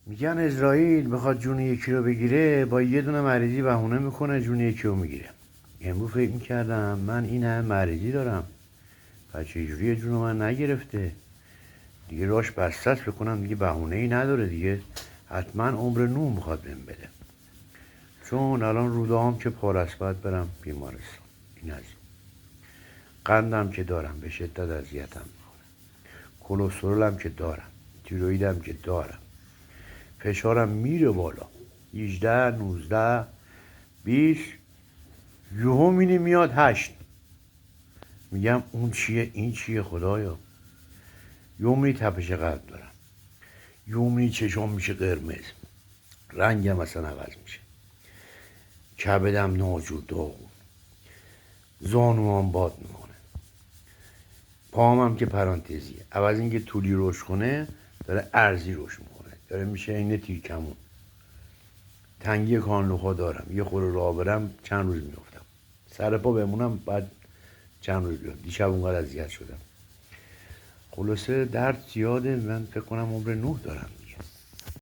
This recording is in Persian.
میگن اسرائیل بخواد جون یکی رو بگیره با یه دونه مریضی بهونه میکنه جون یکی رو میگیره. امروز فکر میکردم من این همه مریضی دارم و چجوری جون من نگرفته دیگه، راش بسته است، بکنم دیگه بهونه ای نداره دیگه، حتما عمر نو میخواد بهم بده، چون الان روده هم که پارست باید برم بیمارستان. این از این. قندم که دارم به شدت اذیتم میکنه، کلسترولم که دارم، تیرویدم که دارم، فشارم میره بالا 18 19 20، یهو می‌بینی میاد 8. میگم اون چیه این چیه خدایا. یهو می‌بینی تپش قلب دارم، یهو می‌بینی چشام میشه قرمز، رنگم اصلا عوض میشه، کبدم ناجور داغون، زانوام باد میکنه، پاهمم که پرانتزیه، عوض اینکه طولی روش کنه داره ارزی روش میکنه، داره میشه این تیرکمون. تنگی کانلوخا دارم، یه خورده راه برم چند روز میافتم، سر پا بمونم بعد چند روز بیام. دیشب اونقدر اذیت شدم. خلاصه درد زیاده، من فکر کنم عمر 9 دارم.